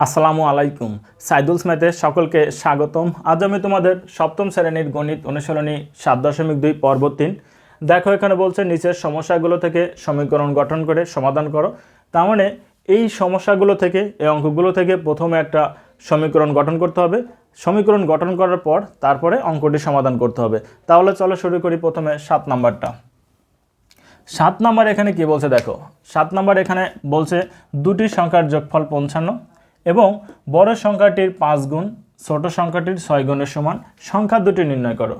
আসসালামু আলাইকুম। সাইদুলস ম্যাথে সকলকে স্বাগতম। আজ আমি তোমাদের সপ্তম শ্রেণীর গণিত অনুশীলনী 7.2 পর্ব 3। দেখো এখানে বলছে নিচের সমস্যাগুলো থেকে সমীকরণ গঠন করে সমাধান করো। তার মানে এই সমস্যাগুলো থেকে এই অঙ্কগুলো থেকে প্রথমে একটা সমীকরণ গঠন করতে হবে। সমীকরণ গঠন করার পর তারপরে অঙ্কটি সমাধান করতে হবে। তাহলে চলো শুরু করি প্রথমে 7 নাম্বারটা। 7 নাম্বার এখানে কি বলছে দেখো। 7 নাম্বার এখানে বলছে দুটি সংখ্যার যোগফল 55 এবং বড় সংখ্যাটির 5 গুণ ছোট সংখ্যাটির 6 গুণের সমান সংখ্যা দুটি নির্ণয় করো।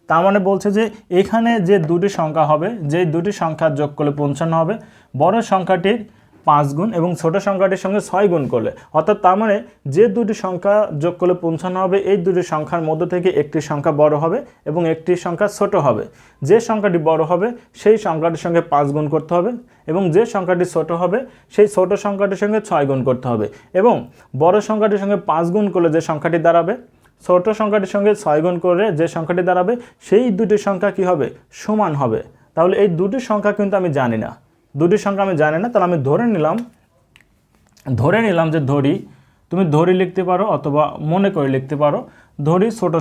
তার মানে বলছে যে এখানে যে দুটি সংখ্যা হবে, যেই দুটি সংখ্যার যোগ করলে 55 হবে, বড় সংখ্যাটির 5 গুণ এবং ছোট সংখ্যাটির সঙ্গে 6 গুণ করলে, অর্থাৎ তার মানে যে দুটি সংখ্যা যোগ করলে 55 হবে এই দুটি সংখ্যার মধ্যে থেকে একটি সংখ্যা বড় হবে এবং একটি সংখ্যা ছোট হবে। যে সংখ্যাটি বড় হবে সেই সংখ্যাটির সঙ্গে 5 গুণ করতে হবে এবং যে সংখ্যাটি ছোট হবে সেই ছোট সংখ্যাটির সঙ্গে 6 গুণ করতে হবে এবং বড় সংখ্যাটির সঙ্গে 5 গুণ করলে যে সংখ্যাটি দাঁড়াবে, ছোট সংখ্যাটির সঙ্গে 6 গুণ করে যে সংখ্যাটি দাঁড়াবে, সেই দুটি সংখ্যা কি হবে? সমান হবে। তাহলে এই দুটি সংখ্যা কিন্তু আমি জানি না, দুটি সংখ্যা আমি জানি না, তাহলে আমি ধরে নিলাম যে ধরি, তুমি ধরি লিখতে পারো অথবা মনে করে লিখতে পারো। ধরি ছোট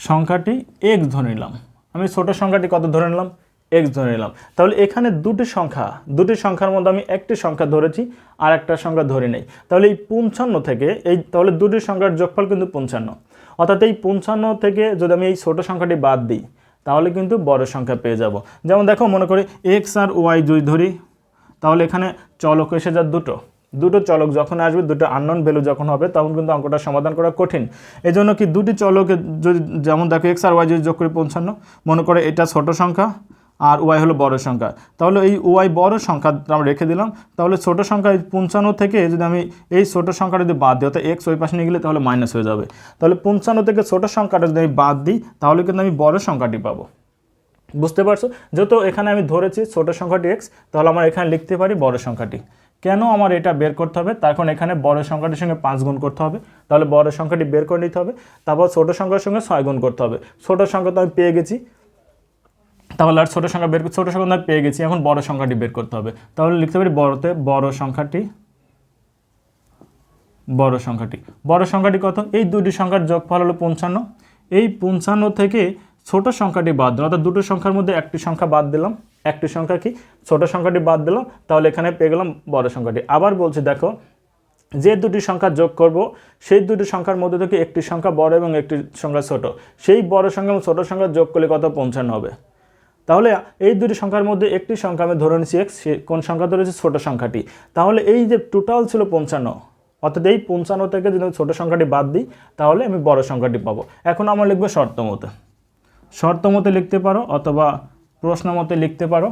সংখ্যাটি x ধরে নিলাম। আমি ছোট সংখ্যাটি কত ধরে নিলাম? x ধরে নিলাম। তাহলে এখানে দুটি সংখ্যার মধ্যে আমি একটি সংখ্যা ধরেছি আর একটা সংখ্যা ধরি নাই। তাহলে এই 55 থেকে তাহলে দুটি সংখ্যার যোগফল কিন্তু 55। অর্থাৎ এই 55 থেকে যদি আমি এই ছোট সংখ্যাটি বাদ দিই তাহলে কিন্তু বড় সংখ্যা পেয়ে যাব। যেমন দেখো, মনে করি x আর y দুই ধরি, তাহলে এখানে চলক এসে যা দুটো চলক যখন আসবে, দুটো আননোন ভ্যালু যখন হবে, তখন কিন্তু অঙ্কটা সমাধান করা কঠিন। এই জন্য কি দুটি চলকে যদি, যেমন দেখো x আর y যদি যোগ করি 55, মনে করে এটা ছোট সংখ্যা আর y হলো বড় সংখ্যা, তাহলে এই y বড় সংখ্যা আমরা রেখে দিলাম। তাহলে ছোট সংখ্যা 55 থেকে যদি আমি এই ছোট সংখ্যাটা যদি বাদ দিই, অর্থাৎ x ওই পাশে নিয়ে গেলে তাহলে মাইনাস হয়ে যাবে। তাহলে 55 থেকে ছোট সংখ্যাটা যদি আমি বাদ দিই তাহলে কিন্তু আমি বড় সংখ্যাটি পাবো। বুঝতে পারছো? যেহেতু এখানে আমি ধরেছি ছোট সংখ্যাটি x, তাহলে আমরা এখানে লিখতে পারি বড় সংখ্যাটি। কেন আমার এটা বের করতে হবে? তার কারণ এখানে বড় সংখ্যাটির সঙ্গে 5 গুণ করতে হবে, তাহলে বড় সংখ্যাটি বের করে নিতে হবে। তারপর ছোট সংখ্যার সঙ্গে 6 গুণ করতে হবে। ছোট সংখ্যা তো আমি পেয়ে গেছি, তাহলে আর ছোট সংখ্যা আমি পেয়ে গেছি, এখন বড় সংখ্যাটি বের করতে হবে। তাহলে লিখতে পারি বড় সংখ্যাটি কত? এই দুটি সংখ্যার যোগফল হলো 55। এই 55 থেকে ছোট সংখ্যাটি বাদ দিলাম, অর্থাৎ দুটো সংখ্যার মধ্যে একটি সংখ্যা বাদ দিলাম, একটি সংখ্যা কি ছোট সংখ্যাটি বাদ দিলাম, তাহলে এখানে পেয়ে গেলাম বড় সংখ্যাটি। আবার বলছি দেখো, যে দুটি সংখ্যা যোগ করব সেই দুটি সংখ্যার মধ্যে থেকে একটি সংখ্যা বড় এবং একটি সংখ্যা ছোট, সেই বড় সংখ্যা এবং ছোট সংখ্যা যোগ করলে কত? 55 হবে। তাহলে এই দুটি সংখ্যার মধ্যে একটি সংখ্যা আমি ধরে নিচ্ছি x, কোন সংখ্যা ধরেছি? ছোট সংখ্যাটি। তাহলে এই যে টোটাল ছিল 55, অর্থাৎ এই 55 থেকে যদি ছোট সংখ্যাটি বাদ দিই তাহলে আমি বড় সংখ্যাটি পাবো। এখন আমরা লিখবো শর্ত মতে লিখতে পারো অথবা প্রশ্ন মতে লিখতে পারো।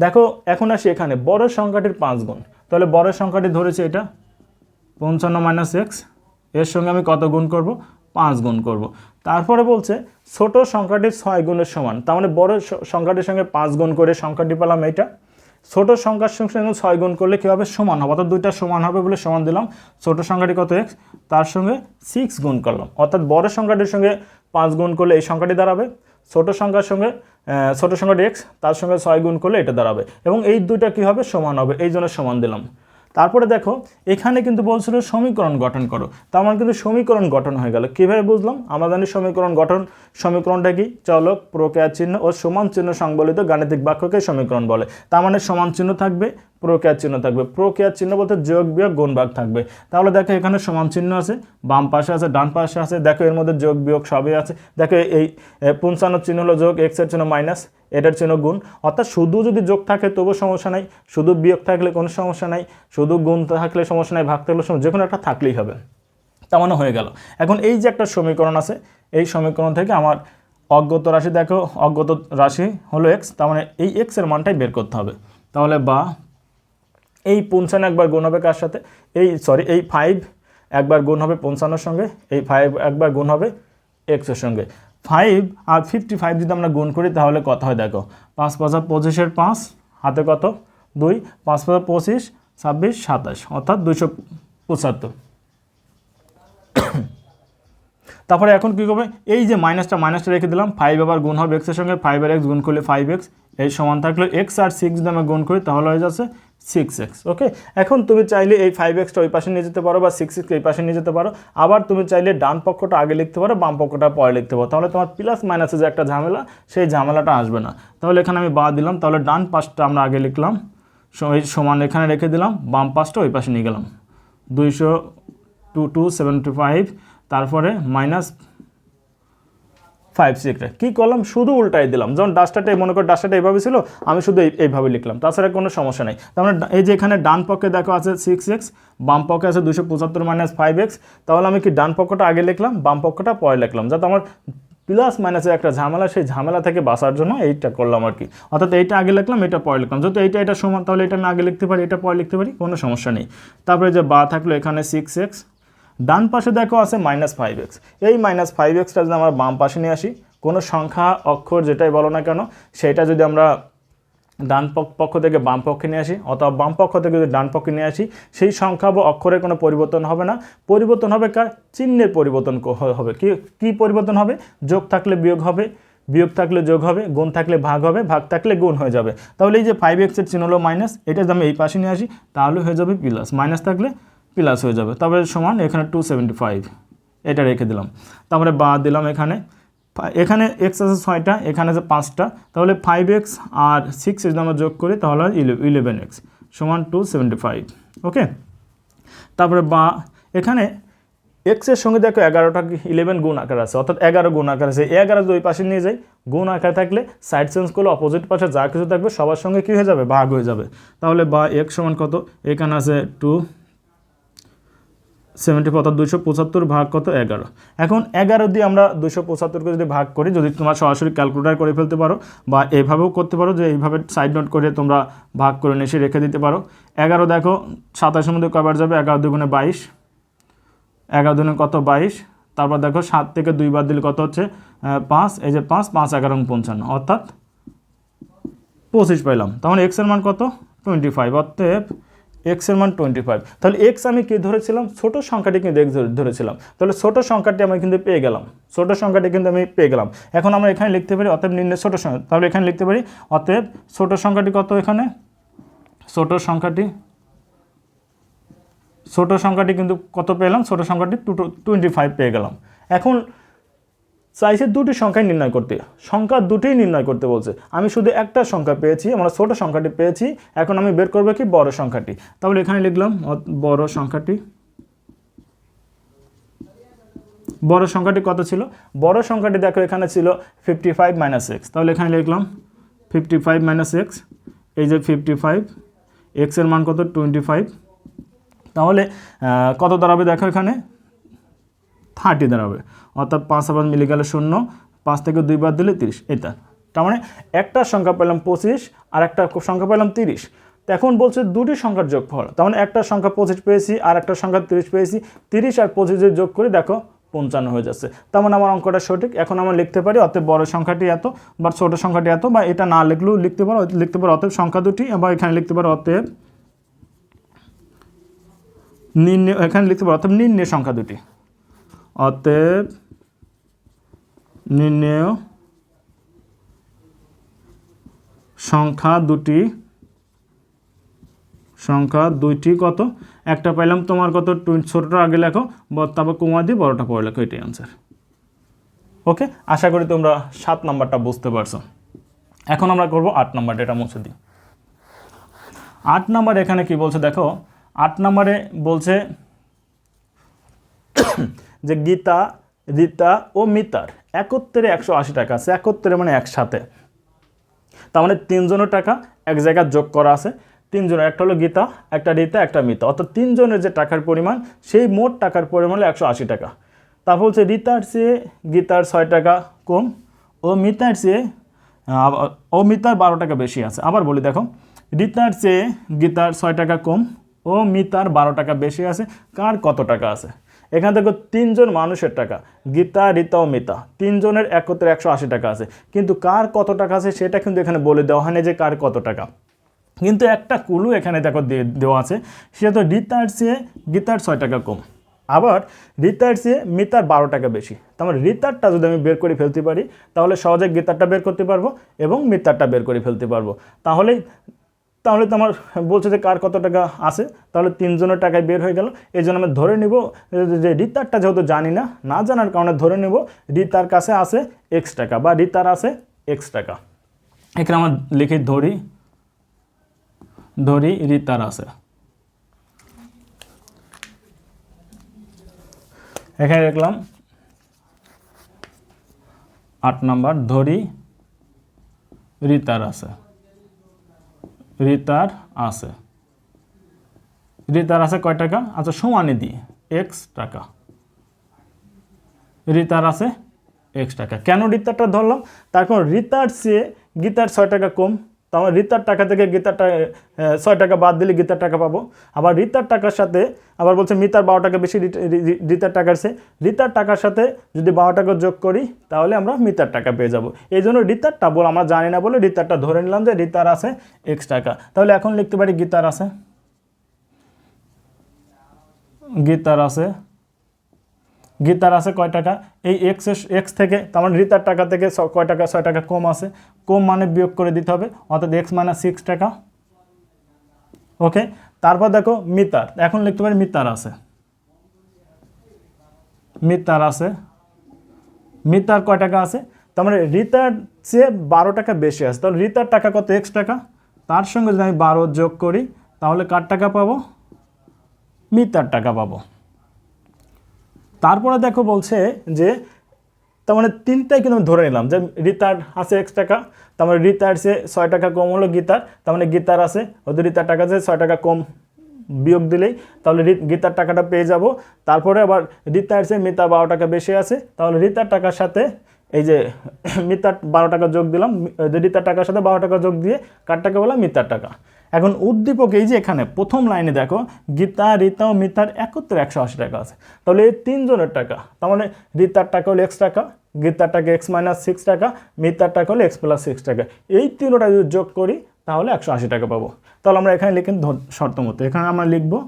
দেখো এখন আসি এখানে বড় সংখ্যাটির 5 গুণ, তাহলে বড় সংখ্যাটি ধরেছে এটা 55 - x, এর সঙ্গে আমি কত গুণ করব? 5 গুণ করব। তারপরে বলছে ছোট সংখ্যাটির 6 গুণের সমান, তার মানে বড় সংখ্যাটির সঙ্গে 5 গুণ করে সংখ্যাটি পেলাম এটা। ছোট সংখ্যার সঙ্গে 6 গুণ করলে কী হবে? সমান হবে, অর্থাৎ দুইটা সমান হবে বলে সমান দিলাম। ছোট সংখ্যাটি কত? x, তার সঙ্গে 6 গুণ করলাম, অর্থাৎ বড় সংখ্যাটির সঙ্গে 5 গুণ করলে এই সংখ্যাটি দাঁড়াবে। ছোট সংখ্যাটি x, তার সঙ্গে 6 গুণ করলে এটা দাঁড়াবে এবং এই দুইটা কী হবে? সমান হবে, এই জন্য সমান দিলাম। তারপরে দেখো এখানে কিন্তু বলছিল সমীকরণ গঠন করো, তার মানে কিন্তু সমীকরণ গঠন হয়ে গেল। কীভাবে বুঝলাম? আমরা জানি সমীকরণটা কি? চলক, প্রক্রিয়া চিহ্ন ও সমান চিহ্ন সংবলিত গাণিতিক বাক্যকে সমীকরণ বলে। তার মানে সমান চিহ্ন থাকবে, প্রক্রিয়া চিহ্ন থাকবে। প্রক্রিয়া চিহ্ন বলতে যোগ বিয়োগ গুণ ভাগ থাকবে। তাহলে দেখো এখানে সমান চিহ্ন আছে, বাম পাশে আছে, ডান পাশে আছে, দেখো এর মধ্যে যোগ বিয়োগ সবই আছে। দেখো এই 55 চিহ্ন হলো যোগ, x এর চিহ্ন মাইনাস, এটার চিহ্ন গুণ। অর্থাৎ শুধু যদি যোগ থাকে তবু সমস্যা নাই, শুধু বিয়োগ থাকলে কোনো সমস্যা নাই, শুধু গুণ থাকলে সমস্যা নাই, ভাগ থাকলে সমস্যা, যে কোনো একটা থাকলেই হবে। তার মানে হয়ে গেল। এখন এই যে একটা সমীকরণ আছে, এই সমীকরণ থেকে আমার অজ্ঞাত রাশি, দেখো অজ্ঞাত রাশি হলো x, তার মানে এই x এর মানটাই বের করতে হবে। তাহলে বা এই 55 একবার গুণ হবে কার সাথে? এই 5 একবার গুণ হবে 55 সঙ্গে, এই 5 একবার গুণ হবে x এর সঙ্গে। 5 আর 55 যদি আমরা গুণ করি তাহলে কত হয়? দেখো 5 × 5 = 25, 5 হাতে কত? 2, 5 × 25 = 26, 27, অর্থাৎ 275। তারপরে এখন কী করবে, এই যে মাইনাসটা রেখে দিলাম, 5 আবার গুণ হবে এক্সের সঙ্গে, 5 আর এক্স গুণ করলে 5x, এই সমান থাকলে এক্স আর 6 দিয়ে আমরা গুণ করি তাহলে হয়ে যাচ্ছে 6x। ওকে, এখন তুমি চাইলে এই 5xটা ওই পাশে নিয়ে যেতে পারো বা 6x এই পাশে নিয়ে যেতে পারো, আবার তুমি চাইলে ডান পক্ষটা আগে লিখতে পারো, বাম পক্ষটা পরে লিখতে পারো, তাহলে তোমার প্লাস মাইনাসে যে একটা ঝামেলা, সেই ঝামেলাটা আসবে না। তাহলে এখানে আমি বা দিলাম, তাহলে ডান পাশটা আমরা আগে লিখলাম, এই সমান এখানে রেখে দিলাম, বাম পাশটা ওই পাশে নিয়ে গেলাম, 275, তারপরে মাইনাস 5 6 কী করলাম, শুধু উল্টাই দিলাম, যেমন ডাস্টারটা মনে করো ডাস্টারটা এইভাবে ছিল, আমি শুধু এইভাবে লিখলাম, তাছাড়া কোনো সমস্যা নেই। তার মানে এই যে এখানে ডান পক্ষে দেখো আছে 6x, বাম পক্ষে আছে 275 মাইনাস 5x, তাহলে আমি কি ডান পক্ষটা আগে লিখলাম, বাম পক্ষটা পরে লিখলাম, যাতে আমার প্লাস মাইনাসের একটা ঝামেলা, সেই ঝামেলা থেকে বাঁচার জন্য এইটা করলাম আর কি। অর্থাৎ এইটা আগে লিখলাম, এটা পরে লিখলাম, যেহেতু এটা সমান, তাহলে এটা আমি আগে লিখতে পারি, এটা পরে লিখতে পারি, কোনো সমস্যা নেই। তারপরে যে বা থাকলো এখানে 6x, ডান পাশে দেখো আছে মাইনাস 5x, এই মাইনাস 5xটা যদি আমরা বাম পাশে নিয়ে আসি, কোনো সংখ্যা অক্ষর যেটাই বলো না কেন, সেটা যদি আমরা ডান পক্ষ থেকে বাম পক্ষে নিয়ে আসি অথবা বাম পক্ষ থেকে যদি ডান পক্ষে নিয়ে আসি, সেই সংখ্যা বা অক্ষরের কোনো পরিবর্তন হবে না, পরিবর্তন হবে কার, চিহ্নের পরিবর্তন হবে। কি পরিবর্তন হবে, যোগ থাকলে বিয়োগ হবে, বিয়োগ থাকলে যোগ হবে, গুণ থাকলে ভাগ হবে, ভাগ থাকলে গুণ হয়ে যাবে। তাহলে এই যে 5x এর চিহ্ন হলো মাইনাস, এটা যদি আমি এই পাশে নিয়ে আসি তাহলে হয়ে যাবে প্লাস, মাইনাস থাকলে প্লাস হয়ে যাবে। তারপরে সমান এখানে 275, এটা রেখে দিলাম, তারপরে বা দিলাম, এখানে এক্স আছে 6টা, এখানে আছে 5টা, তাহলে 5x আর 6 যদি আমরা যোগ করি তাহলে 11x সমান 275। ওকে, তারপরে বা এখানে এক্সের সঙ্গে দেখো 11টা 11 গুণ আকার আছে, অর্থাৎ 11 গুণ আকার আছে, 11 যদি ওই পাশে নিয়ে যাই, গুণ আকার থাকলে সাইড চেঞ্জ করলে অপোজিট পাশে যা কিছু থাকবে সবার সঙ্গে কী হয়ে যাবে, ভাগ হয়ে যাবে। তাহলে বা এক্স সমান কত, এখানে আছে 270, অর্থাৎ 275 ভাগ কত, 11। এখন 11 দিয়ে আমরা 275কে যদি ভাগ করি, যদি তোমরা সরাসরি ক্যালকুলেটার করে ফেলতে পারো বা এইভাবেও করতে পারো, যে এইভাবে সাইড নোট করে তোমরা ভাগ করে নিয়ে এসে রেখে দিতে পারো। 11 দেখো 27-এর মধ্যে কবার যাবে, 11 দুগুণে 22, 11 দুগুণে কত 22, তারপর দেখো 7 থেকে 2 বাদ দিলে কত হচ্ছে 5, এই যে 5 5 11 55, অর্থাৎ 25 পাইলাম। তাহলে এক্সের মান কত, 25, অতএব এক্সের মান 25। তাহলে এক্স আমি কি ধরেছিলাম, ছোট সংখ্যাটি কিন্তু এক্স ধরেছিলাম, তাহলে ছোট সংখ্যাটি আমি কিন্তু পেয়ে গেলাম, ছোট সংখ্যাটি কিন্তু আমি পেয়ে গেলাম। এখন আমরা এখানে লিখতে পারি অতএব নির্ণয় ছোট সংখ্যা, তাহলে এখানে লিখতে পারি অতএব ছোট সংখ্যাটি কত, এখানে ছোট সংখ্যাটি কিন্তু কত পেলাম, ছোট সংখ্যাটি 25 পেয়ে গেলাম। এখন চাইছে দুটি সংখ্যাই নির্ণয় করতে, সংখ্যা দুটিই নির্ণয় করতে বলছে, আমি শুধু একটা সংখ্যা পেয়েছি, আমরা ছোট সংখ্যাটি পেয়েছি, এখন আমি বের করবো কি, বড় সংখ্যাটি। তাহলে এখানে লিখলাম বড় সংখ্যাটি কত ছিল, বড় সংখ্যাটি দেখো এখানে ছিল 55 মাইনাস এক্স, তাহলে এখানে লিখলাম 55 মাইনাস এক্স, এই যে 55, এক্সের মান কত 25, তাহলে কত দাঁড়াবে দেখো, এখানে 30 দাঁড়াবে, অর্থাৎ 5 আবার মিলে গেলে 0, 5 থেকে 2 বাদ দিলে 30, এটা তার মানে একটা সংখ্যা পেলাম 25 আর একটা সংখ্যা পেলাম 30। তো এখন বলছে দুটি সংখ্যার যোগফল, তার মানে একটা সংখ্যা 25 পেয়েছি আর একটা সংখ্যা 30 পেয়েছি, 30 আর 25 যোগ করে দেখো 55 হয়ে যাচ্ছে, তার মানে আমার অঙ্কটা সঠিক। এখন আমরা লিখতে পারি অতএব বড় সংখ্যাটি এত বা ছোট সংখ্যাটি এত, বা এটা না লিখলেও লিখতে পারো অতএব সংখ্যা দুটি, আবার এখানে লিখতে পারো অতএব নির্ণেয় সংখ্যা দুটি, অতএব নির্ণেয় সংখ্যা দুইটি কত, একটা পাইলাম তোমার কত, ছোটটা আগে লেখো, তারপর কমা দিয়ে বড়টা পরে লেখো, এটাই আনসার। ওকে, আশা করি তোমরা 7 নাম্বারটা বুঝতে পারছো। এখন আমরা করব 8 নাম্বারটা, এটা মুছে দিই। 8 নাম্বার এখানে কি বলছে দেখো, 8 নাম্বারে বলছে যে গীতা, রীতা ও মিতার একত্রে 180 টাকা আছে, একত্রে মানে একসাথে, তার মানে 3 জনের টাকা এক জায়গায় যোগ করা আছে, 3 জনের, একটা হলো গীতা, একটা রীতা, একটা মিতা, অর্থাৎ 3 জনের যে টাকার পরিমাণ, সেই মোট টাকার পরিমাণ হলো 180 টাকা। তারপর হচ্ছে রীতার চেয়ে গীতার 6 টাকা কম, ও মিতার 12 টাকা বেশি আছে। আবার বলি দেখো, রীতার চেয়ে গীতার 6 টাকা কম ও মিতার 12 টাকা বেশি আছে, কার কত টাকা আছে। এখানে দেখো 3 জন মানুষের টাকা, গীতা, রীতা ও মিতা, 3 জনের একত্রে 180 টাকা আছে, কিন্তু কার কত টাকা আছে সেটা কিন্তু এখানে বলে দেওয়া হয়নি যে কার কত টাকা, কিন্তু একটা কুলু এখানে দেখো দেওয়া আছে, সেটা তো রীতার চেয়ে গীতার 6 টাকা কম, আবার রিতার চেয়ে মিতার 12 টাকা বেশি, তার মানে রিতারটা যদি আমি বের করে ফেলতে পারি তাহলে সহজে গীতারটা বের করতে পারবো এবং মিতারটা বের করে ফেলতে পারবো। তাহলে তো আমার বলছে যে কার কত টাকা আছে, তাহলে 3 জনের টাকায় বের হয়ে গেল। এই জন্য আমি ধরে নিব যে রিতারটা যেহেতু জানি না, না জানার কারণে ধরে নেব রিতার কাছে আছে এক্স টাকা বা রিতার আছে এক্স টাকা। এখানে আমার লিখি ধরি রিতার আছে, এখানে লিখলাম 8 নাম্বার ধরি রিতার আছে, রিতার আছে কয় টাকা, আচ্ছা সমানে দিই এক্স টাকা, রিতার আছে এক্স টাকা। কেন রিতারটা ধরলাম, তার কারণ রিতার চেয়ে গীতার 6 টাকা কম, তাহলে রিতার টাকা থেকে গীতারটা 6 টাকা বাদ দিলে গীতার টাকা পাবো। আবার রিতার টাকার সাথে আবার বলছে মিতার 12 টাকা বেশি রিতার টাকার চেয়ে, রিতার টাকার সাথে যদি 12 টাকা যোগ করি তাহলে আমরা মিতার টাকা পেয়ে যাব। এই জন্য রিতারটা আমরা জানি না বলে রিতারটা ধরে নিলাম যে রিতার আছে এক্স টাকা। তাহলে এখন লিখতে পারি গীতার আছে কয় টাকা, এই এক্স থেকে তার মানে রিতার টাকা থেকে কয় টাকা, 6 টাকা কম আছে, কম মানে বিয়োগ করে দিতে হবে, অর্থাৎ এক্স মাইনাস 6 টাকা। ওকে, তারপর দেখো মিতার, এখন লিখতে পারি মিতার আছে, মিতার কয় টাকা আছে, তার মানে রিতার চেয়ে 12 টাকা বেশি আছে, তাহলে রিতার টাকা কত এক্স টাকা, তার সঙ্গে যদি আমি 12 যোগ করি তাহলে কার টাকা পাবো, মিতার টাকা পাবো। তারপরে দেখো বলছে যে তার মানে 3টাই কিন্তু আমি ধরে নিলাম যে রিতার আছে এক্স টাকা, তার মানে রিতার চেয়ে 6 টাকা কম হলো গীতার, তার মানে গীতার আছে, হয়তো রিতার টাকা আছে 6 টাকা কম বিয়োগ দিলেই তাহলে গীতার টাকাটা পেয়ে যাব। তারপরে আবার রিতার চেয়ে মিতার 12 টাকা বেশি আছে, তাহলে রিতার টাকার সাথে এই যে মিতার 12 টাকা যোগ দিলাম, রিতার টাকার সাথে 12 টাকা যোগ দিয়ে কার টাকা বললাম, মিতার টাকা। এখন উদ্দীপক এই যে এখানে প্রথম লাইনে দেখো গীতা, রিতা ও মিতার একত্রে 180 টাকা আছে, তাহলে এই 3 জনের টাকা, তার মানে রিতার টাকা হলো এক্স টাকা, গীতার টাকা এক্স মাইনাস 6 টাকা, মিতার টাকা হলো এক্স প্লাস 6 টাকা, এই তিনটা যদি যোগ করি তাহলে 180 টাকা পাবো। তাহলে আমরা এখানে লিখি শর্ত মতে, এখানে আমরা লিখবো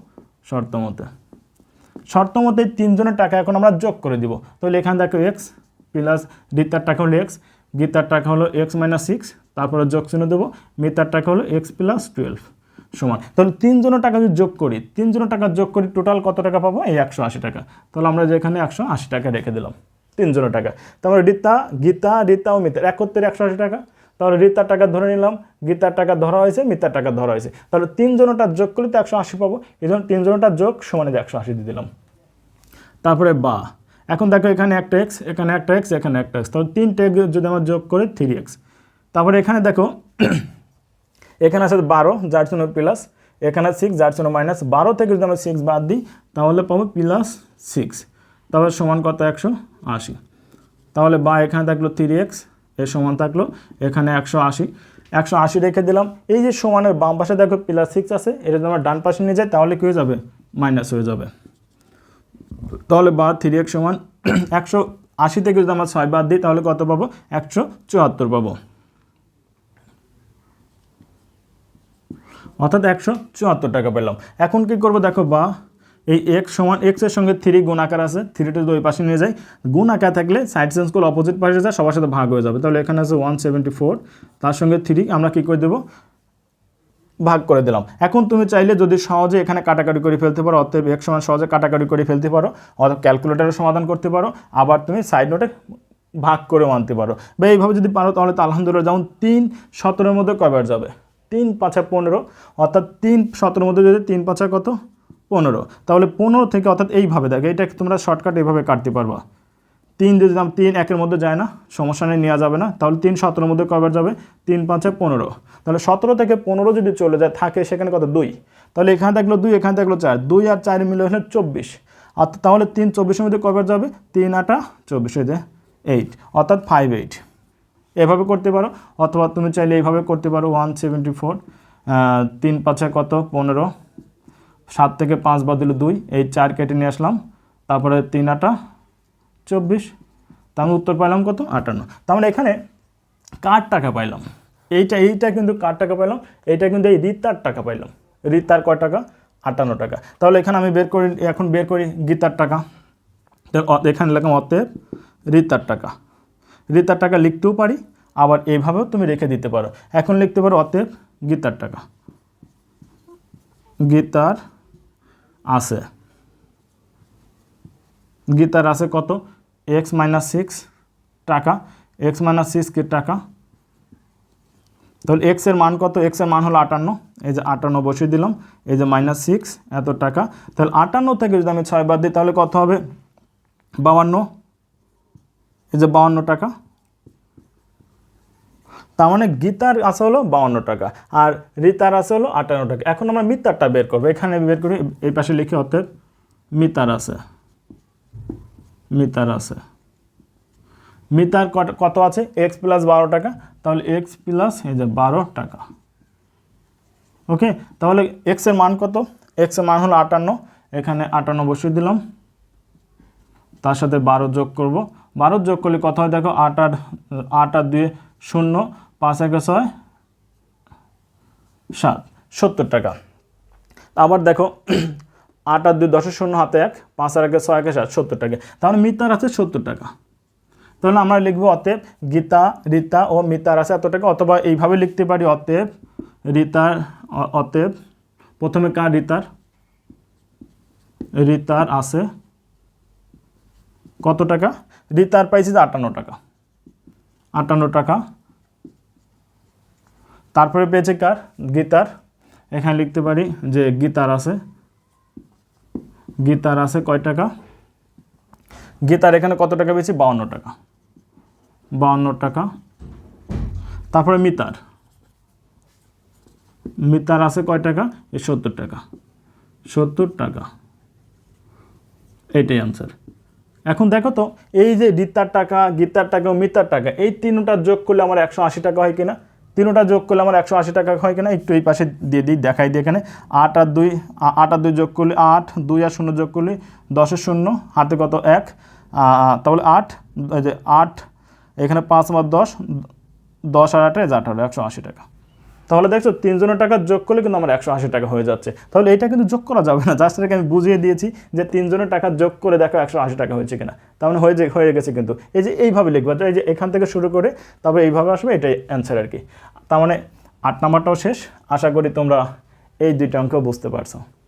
শর্ত মতে 3 জনের টাকা এখন আমরা যোগ করে দিব। তাহলে এখানে দেখো এক্স প্লাস রিতার টাকা হলো এক্স, গীতার টাকা হলো এক্স মাইনাস 6, তারপরে যোগ চিহ্ন দেবো, মিতার টাকা হলো এক্স প্লাস 12 সমান। তাহলে 3 জনের টাকা যদি যোগ করি, 3 জনের টাকা যোগ করি টোটাল কত টাকা পাবো, এই 180 টাকা। তাহলে আমরা যে এখানে 180 টাকা রেখে দিলাম 3 জনের টাকা। তারপরে গীতা, রিতা ও মিতার একত্রে 180 টাকা, তাহলে রিতার টাকা ধরে নিলাম, গীতার টাকা ধরা হয়েছে, মিতার টাকা ধরা হয়েছে, তাহলে 3 জনটা যোগ করলে তো 180 পাবো, এই জন্য 3 জনটা যোগ সমানে 180 দিয়ে দিলাম। তারপরে বা এখন দেখো এখানে একটা এক্স, এখানে একটা এক্স, এখানে একটা এক্স, তাহলে 3টে যদি আমরা যোগ করি 3x। তারপরে এখানে দেখো এখানে আছে 12 যার জন্য প্লাস, এখানে 6 যার জন্য মাইনাস, 12 থেকে যদি আমরা 6 বাদ দিই তাহলে পাবো প্লাস 6, তাহলে সমান কত 180। তাহলে বা এখানে থাকলো 3x, এর সমান থাকলো এখানে 180 রেখে দিলাম। এই যে সমানের বাম পাশে দেখো প্লাস 6 আছে, এটা যদি আমরা ডান পাশে নিয়ে যাই তাহলে কী হয়ে যাবে, মাইনাস হয়ে যাবে। তাহলে বা 3x সমান 180 থেকে যদি আমরা 6 বাদ দিই তাহলে কত পাবো, 174 পাবো, অর্থাৎ 174 টাকা পেলাম। এখন কি করব দেখো, বা এই x সমান x এর সঙ্গে 3 গুণ আকার আছে, 3টা যদি ওই পাশে নিয়ে যাই, গুণ আকার থাকলে সাইড চেঞ্জ করলে অপোজিট পাশে যায়, সবার সাথে ভাগ হয়ে যাবে। তাহলে এখানে আছে 174, তার সঙ্গে 3 আমরা কি করে দেবো, ভাগ করে দিলাম। এখন তুমি চাইলে যদি সহজে এখানে কাটাকাটি করে ফেলতে পারো, অতএব x সমান সহজে কাটাকাটি করে ফেলতে পারো, অথবা ক্যালকুলেটারে সমাধান করতে পারো, আবার তুমি সাইড নোটে ভাগ করেও আনতে পারো, বা এইভাবে যদি পারো তাহলে তো আলহামদুলিল্লাহ। যেমন 3 17-এর মধ্যে কয়বার যাবে, 3 5 15, অর্থাৎ 3 17-এর মধ্যে যদি 3 5 কত 15, তাহলে 15 থেকে অর্থাৎ এইভাবে দেখো, এটা তোমরা শর্টকাট এইভাবে কাটতে পারবা। 3 যদি 3 1-এর মধ্যে যায় না, সমস্যা নেই, নেওয়া যাবে না, তাহলে 3 17-এর মধ্যে কয়বার যাবে, 3 5 15, তাহলে 17 থেকে 15 যদি চলে যায় থাকে সেখানে কত 2, তাহলে এখানে থাকলো 2, এখানে থাকলো 4, 2 আর 4 মিলে হলে 24, অর্থাৎ তাহলে 3 24-এর মধ্যে কয়বার যাবে, 3 8 24, হয়ে যায় 8, অর্থাৎ 5 8। এভাবে করতে পারো, অথবা তুমি চাইলে এইভাবে করতে পারো, 174, 3 5 কত 15, 7 থেকে 5 বাদ দিলে 2, এই 4 কেটে নিয়ে আসলাম, তারপরে 3 8 24, তাহলে উত্তর পাইলাম কত 58। তাহলে এখানে কার টাকা পাইলাম, এইটা কিন্তু কার টাকা পাইলাম, এইটা কিন্তু এই রিতার টাকা পাইলাম। রিতার কয় টাকা 58 টাকা। তাহলে এখানে আমি এখন বের করি গীতার টাকা। এখানে লিখলাম অতএব রিতার টাকা। রিতার টাকা লিখতেও পারি, আবার এইভাবেও তুমি রেখে দিতে পারো। এখন লিখতে পারো অতএব গীতার টাকা। গীতার আছে, গীতার আছে কত, x - 6 টাকা। x - 6 কি টাকা, তাহলে x এর মান কত, x এর মান হলো 58, এই যে 58 বসিয়ে দিলাম, এই যে -6 এত টাকা। তাহলে 58 থেকে যদি আমি 6 বাদ দিই তাহলে কত হবে, 52, এই যে 52 টাকা। তার মানে গীতার আছে হলো 52 টাকা আর রিতার আছে হলো 58 টাকা। এখন আমরা মিতারটা বের করবো, এখানে বের করি, এই পাশে লিখি অতএব মিতার আছে। মিতার আছে, মিতার কত আছে, x + 12 টাকা। তাহলে x প্লাস এই যে 12 টাকা। ওকে, তাহলে x এর মান কত, x এর মান হলো 58, এখানে 58 বসিয়ে দিলাম, তার সাথে 12 যোগ করব। 12 যোগ করলে কত হয় দেখো, 8 আর 2 0, 5 × 6 7, 70 টাকা। আবার দেখো 8 আর 2 10 0 হাতে 1, 5 আর 6 × 7, 70 টাকা। তাহলে মিতার আছে 70 টাকা। তাহলে আমরা লিখবো অতএব গীতা, রিতা ও মিতার আছে এত টাকা, অথবা এইভাবে লিখতে পারি অতএব রিতার, অতএব প্রথমে কার, রিতার, রিতার আছে কত টাকা, রিতার পাইছি যে 58 টাকা, 58 টাকা। তারপরে পেয়েছে কার, গীতার, এখানে লিখতে পারি যে গীতার আছে, গীতার আছে কয় টাকা, গীতার এখানে কত টাকা পেয়েছি, 52 টাকা, 52 টাকা। তারপরে মিতার, মিতার আছে কয় টাকা, এই 70 টাকা, 70 টাকা, এইটাই আনসার। এখন দেখো তো এই যে রিতার টাকা, গীতার টাকা ও মিতার টাকা, এই তিনটা যোগ করলে আমার 180 টাকা হয় কিনা, তিনটা যোগ করলে আমার 180 টাকা হয় কিনা, একটু এই পাশে দিয়ে দিই, দেখাই দিই। এখানে 8 আর 2 যোগ করলে 8, 2 আর 0 যোগ করলে 10 এর 0 হাতে কত 1, তাহলে 8, এই যে 8, এখানে 5 আর 10, 10 আর 8 18, 180 টাকা। তাহলে দেখছো তিনজনের টাকা যোগ করলে কিন্তু আমার 180 টাকা হয়ে যাচ্ছে। তাহলে এটা কিন্তু যোগ করা যাবে না, জাস্ট এটাকে আমি বুঝিয়ে দিয়েছি যে তিনজনের টাকা যোগ করে দেখো 180 টাকা হয়েছে কিনা। তার মানে হয়ে গেছে কিন্তু। এই যে এইভাবে লিখবো, এই যে এখান থেকে শুরু করে তারপরে এইভাবে আসবে, এটাই অ্যান্সার আর কি। তার মানে 8 নাম্বারটাও শেষ। আশা করি তোমরা এই 2টা অঙ্ক বুঝতে পারছো।